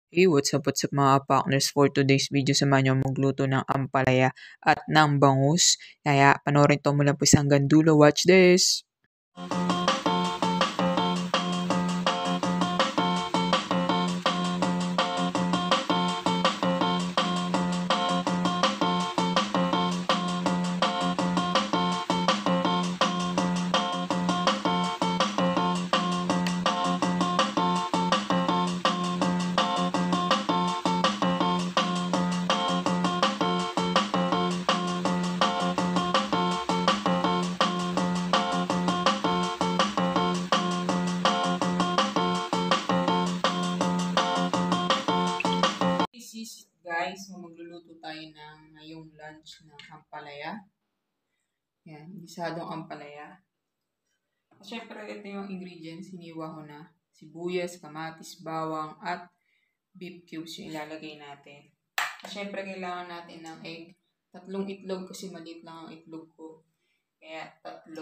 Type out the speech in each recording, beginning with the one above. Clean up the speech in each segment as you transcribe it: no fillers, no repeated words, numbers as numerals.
Hey, what's up mga partners? For today's video, samahan nyo magluto ng ampalaya at ng bangus. Kaya panoorin to mula po hanggang dulo. Watch this! Guys, magluluto tayo ng ngayong lunch ng ampalaya. Yan, gisadong ampalaya. Siyempre, ito yung ingredients. Hiniwa ko na sibuyas, kamatis, bawang, at beef cubes yung ilalagay natin. Siyempre, kailangan natin ng egg. 3 itlog kasi maliit lang ang itlog ko. Kaya 3.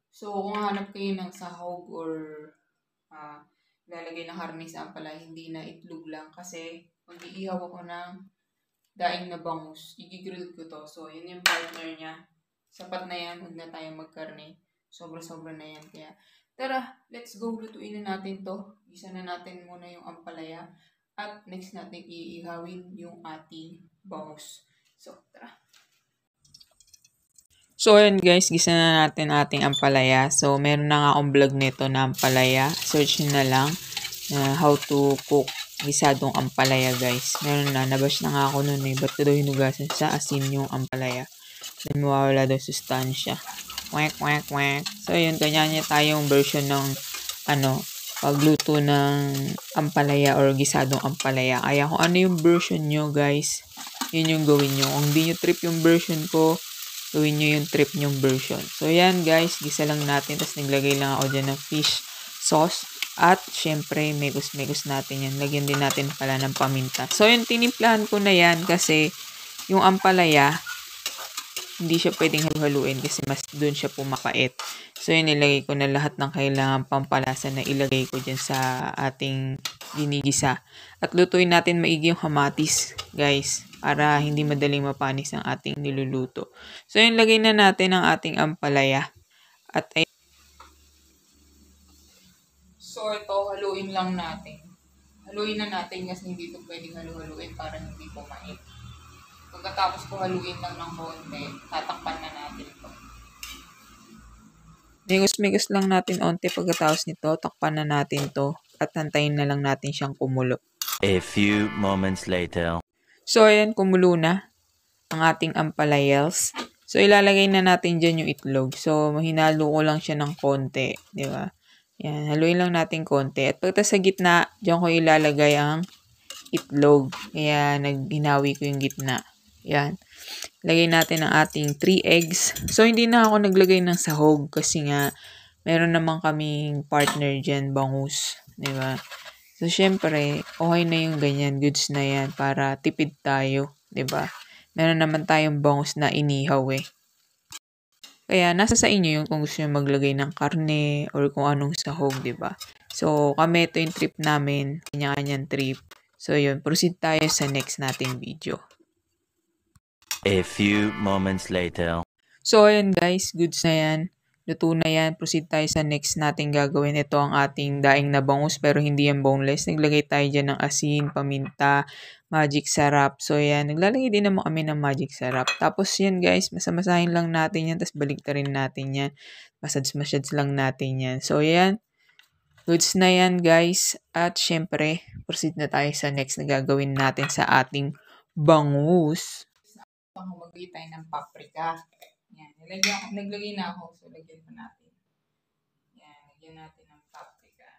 So, kung hanap kayo ng sahog or lalagay ng karne sa ampalaya, hindi na itlog lang. Kasi mag-iihaw ako ng daing na bangus. I-grill ko to. So, yun yung partner niya. Sapat na yan. Huwag na tayo magkarne. Sobra-sobra na yan. Kaya, tara, let's go. Lutuin na natin to. Gisa na natin muna yung ampalaya. At next natin iihawin yung ating bangus. So, tara. So, ayan guys. Gisa na natin ating ampalaya. So, meron na nga akong vlog nito na ampalaya. Search nyo na lang how to cook gisadong ampalaya guys. Meron na, nabash na nga ako nun eh. Ba't ko daw hinugasan sa asin yung ampalaya? Then mawawala daw sustansya. Kwek, kwek, kwek. So yun, kanya-kanya tayong version ng pagluto ng ampalaya or gisadong ampalaya. Kaya kung ano yung version nyo guys, yun yung gawin nyo. Kung hindi nyo trip yung version ko, gawin nyo yung trip nyong version. So yan guys, gisa lang natin. Tapos naglagay lang ako dyan ng fish sauce. At, syempre, megus-megus natin yan. Lagyan din natin pala ng paminta. So, yung tinimplahan ko na yan kasi yung ampalaya, hindi siya pwedeng haluhaluin kasi mas doon siya pumapait. So, yun, nilagay ko na lahat ng kailangan pampalasa na ilagay ko dyan sa ating ginigisa. At lutuin natin maigi yung kamatis, guys, para hindi madaling mapanis ang ating niluluto. So, yun, lagay na natin ang ating ampalaya. At, so, ito, haluin lang natin. Haluin na natin kasi hindi ito pwedeng halu-haluin para hindi pumait. Pagkatapos ko haluin lang ng konti, tatakpan na natin ito. Migus-migus lang natin onte pagkatapos nito, takpan na natin to at hantayin na lang natin siyang kumulo. A few moments later. So, ayan, kumulo na ang ating ampalayas. So, ilalagay na natin dyan yung itlog. So, hinalo ko lang siya ng konti, di ba? Yan, haluin lang natin konti. At pagkatapos sa gitna, dyan ko ilalagay ang itlog. Kaya, naghinawi ko yung gitna. Yan. Lagay natin ang ating 3 eggs. So, hindi na ako naglagay ng sahog kasi nga, meron naman kaming partner dyan, bangus. Diba? So, syempre, okay na yung ganyan. Goods na yan para tipid tayo. Diba? Meron naman tayong bangus na inihaw eh. Kaya, nasa sa inyo yung kung gusto nyo maglagay ng karne or kung anong sahog, diba? So, kami ito yung trip namin. Kanya-kanyang trip. So, yun. Proceed tayo sa next nating video. A few moments later. So, ayan guys. Goods na yan. Luto na yan. Proceed tayo sa next nating gagawin. Ito ang ating daing na bangus pero hindi yan boneless. Naglagay tayo dyan ng asin, paminta, magic sarap. So, yan. Naglalagay din naman kami ng magic sarap. Tapos, yan guys. Masamasahin lang natin yan. Tapos, baliktarin natin yan. Masads lang natin yan. So, yan. Goods na yan guys. At, syempre, proceed na tayo sa next na gagawin natin sa ating bangus. Maglagay tayo ng paprika. Yan. Naglagay na ako. So, lagyan pa natin. Yan. Lagyan natin ng paprika.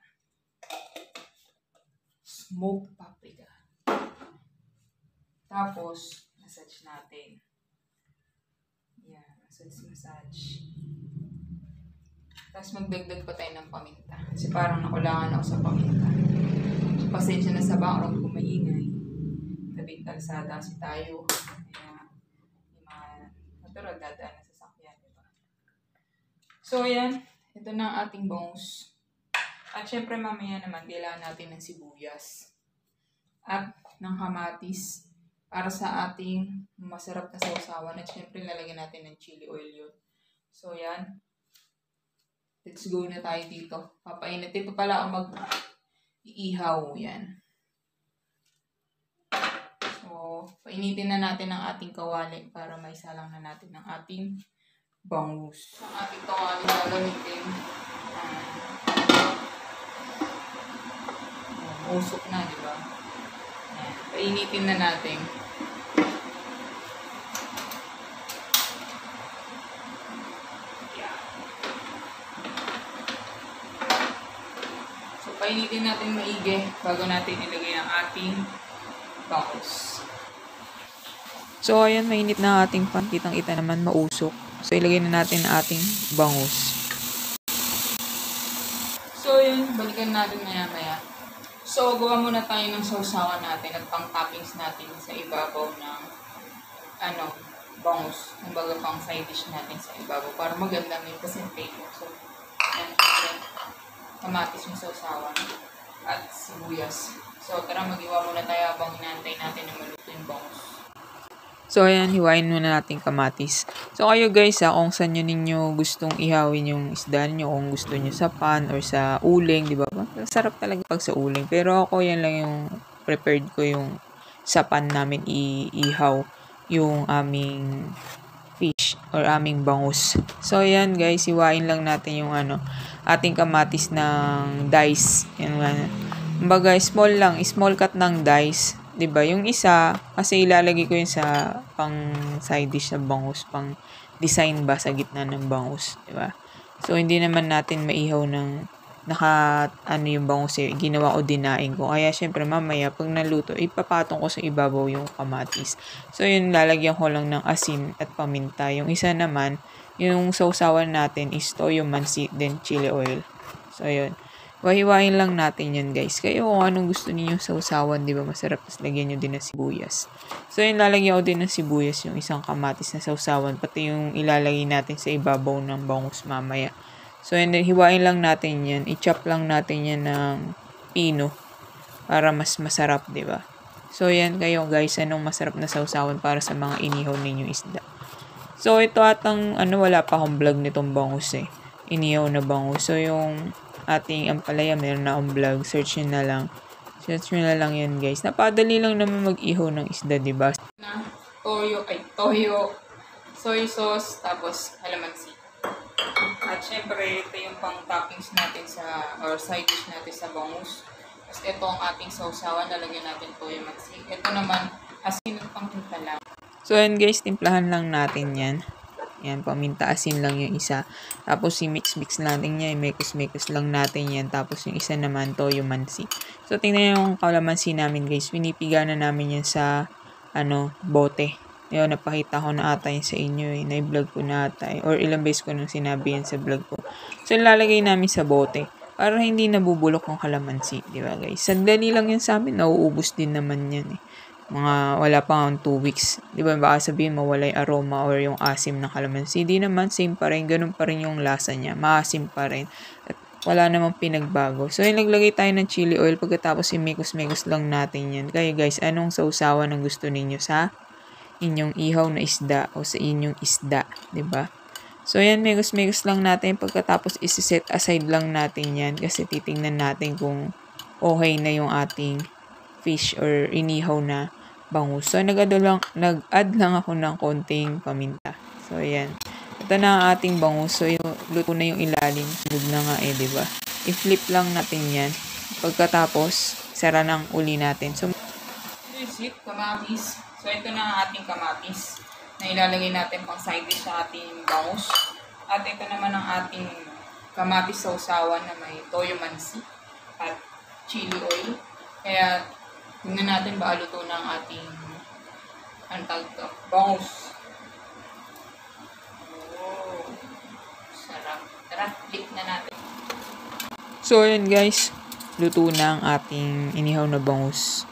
Smoked paprika. Tapos, massage natin. Yan. Massage. Tapos, magdagdag pa tayo ng paminta. Kasi parang nakulangan ako sa paminta. So, pasensya na sa background kung maingay. Tabing kalsada kasi tayo. Kaya, yung mga natural dadaan na sasakyan. Diba? So, yan. Ito na ang ating bangus. At syempre, mamaya naman, kailangan natin ng sibuyas. At ng kamatis para sa ating masarap na sausawan. At syempre, lalagyan natin ng chili oil yun. So, yan. Let's go na tayo dito. Papainit. Ito pala ako mag-iihaw. Yan. So, painitin na natin ang ating kawali para may salang na natin ang ating bangus. Ang ating kawali gagamitin. Usok na, di ba? Yan. Painitin na natin. So, painitin natin maigi bago natin ilagay ang ating bangus. So, ayan, mainit na ating pan. Kitang-kita naman mausok. So, ilagay na natin ang ating bangus. So, yun. Balikan natin maya-maya. So, gawa muna tayo ng sausawan natin at pang-toppings natin sa ibabaw ng bangus. Kumbaga pang side dish natin sa ibabaw para maganda yung presentation. So, yan. Kamatis yung sausawan at sibuyas. So, tara, mag-iwa muna tayo habang hinantay natin na maluto yung bangus. So, ayan, hiwain muna natin kamatis. So, kayo guys, kung saan ninyo gustong ihawin yung isda nyo, kung gusto nyo sa pan or sa uling, di ba? Sarap talaga pag sa uling. Pero ako, yan lang yung prepared ko yung sa pan namin ihaw yung aming fish or aming bangus. So, ayan guys, hiwain lang natin yung ating kamatis ng dice. Yan nga. Kumbaga, small cut ng dice. 'Di ba? Yung isa kasi ilalagay ko yun sa pang side dish na bangus, pang design ba sa gitna ng bangus, 'di ba? So hindi naman natin maihaw ng yung bangus ginawa ko dinaing ko. Kaya syempre mamaya pag naluto, ipapatong ko sa ibabaw yung kamatis. So yun, lalagyan ko lang ng asin at paminta. Yung isa naman, yung sausawan natin is toyo mansi, then chili oil. So yun. Wahiwain lang natin yan guys. Kayo kung anong gusto niyo sausawan, di ba masarap, tapos lagyan nyo din ng sibuyas. So yun, lalagyan ko din ng sibuyas yung isang kamatis na sausawan, pati yung ilalagay natin sa ibabaw ng bangus mamaya. So yun, hiwain lang natin yan. I-chop lang natin yan ng pino para mas masarap, di ba? So yan kayo guys, anong masarap na sausawan para sa mga inihaw ninyong isda. So ito atang wala pa akong vlog nitong bangus inihaw na bangus. So yung ating ampalaya, meron na akong vlog. Search nyo na lang. Search nyo na lang yan guys. Napadali lang naman mag-ihaw ng isda, diba? Toyo, soy sauce, tapos calamansi. At syempre, ito yung pang toppings natin or side dish natin sa bangus. Tapos ito ang ating sausawan, lalagyan natin toyo mansi. Ito naman, asin at pang timpla lang. So yan guys, timplahan lang natin yan. Yan, paminta, asin lang yung isa. Tapos, i-mix natin yan. I-mix lang natin yan. Tapos, yung isa naman, toyo mansi. So, tingnan yung kalamansi namin, guys. Pinipiga na namin yan sa, bote. Yun, napakita ko na ata yan sa inyo. Na-vlog ko na ata. Or ilang beses ko nung sinabi yan sa vlog ko. So, lalagay namin sa bote. Para hindi nabubulok yung kalamansi. Diba, guys? Sandali lang yan sa amin. Nauubos din naman yan, wala pa 2 weeks. Di ba, baka sabihin mawala yung aroma or yung asim ng kalamansi. Di naman, same pa rin. Ganun pa rin yung lasa niya. Maasim pa rin. At wala namang pinagbago. So, naglagay tayo ng chili oil. Pagkatapos, imikos-mikos lang natin yan. Kaya guys, anong sausawan ang gusto ninyo sa inyong ihaw na isda o sa inyong isda? Di ba? So, yan, mikos-mikos lang natin. Pagkatapos, isi-set aside lang natin yan. Kasi titingnan natin kung okay na yung ating fish or inihaw na bangus. So, nag-add lang ako ng konting paminta. So, ayan. Ito na ang ating bangus. So, luto na yung ilalim. Sunod na nga diba? I-flip lang natin yan. Pagkatapos, sara ng uli natin. So, kamatis. So, ito na ang ating kamatis na ilalagay natin pang side dish sa ating bangus. At ito naman ang ating kamatis sausawan na may toyo mansi at chili oil. Kaya, tingnan natin ba luto na ang ating bangus. Oh, sarap. Tara, click na natin. So, ayan guys. Luto na ang ating inihaw na bangus.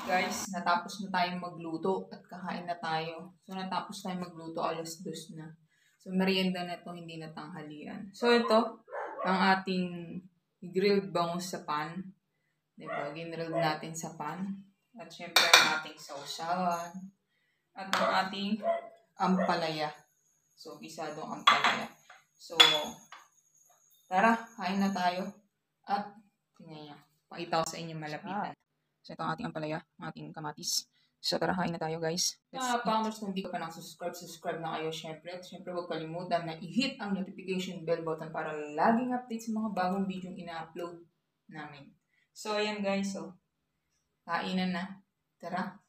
Guys, natapos na tayong magluto at kakain na tayo. So, natapos tayong magluto, 2:00 na. So, merienda na ito, hindi na tanghalian. So, ito, ang ating grilled bangus sa pan. Diba? Ginrilled natin sa pan. At syempre ang ating sausawan. At ang ating ampalaya. So, gisadong ampalaya. So, tara, kain na tayo. At, tingnan niya. Pakita ko sa inyo malapitan. So, ito ang ating ampalaya, ang ating kamatis. So, tara, kain na tayo, guys. Founders, kung hindi ka pa subscribe na kayo, syempre. At syempre, huwag kalimutan na i-hit ang notification bell button para laging update sa mga bagong video ina-upload namin. So, ayan, guys. So, kainan na. Tara.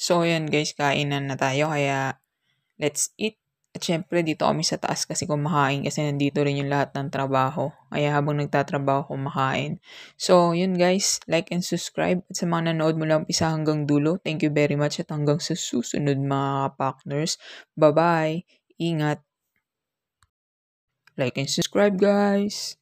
So, ayan guys, kainan na tayo. Kaya, let's eat. At syempre, dito kami sa taas kasi kumakain kasi nandito rin yung lahat ng trabaho. Kaya habang nagtatrabaho, kumakain. So, yun guys, like and subscribe. At sa mga nanood mula umpisa hanggang dulo, thank you very much at hanggang sa susunod mga partners. Bye-bye. Ingat. Like and subscribe guys.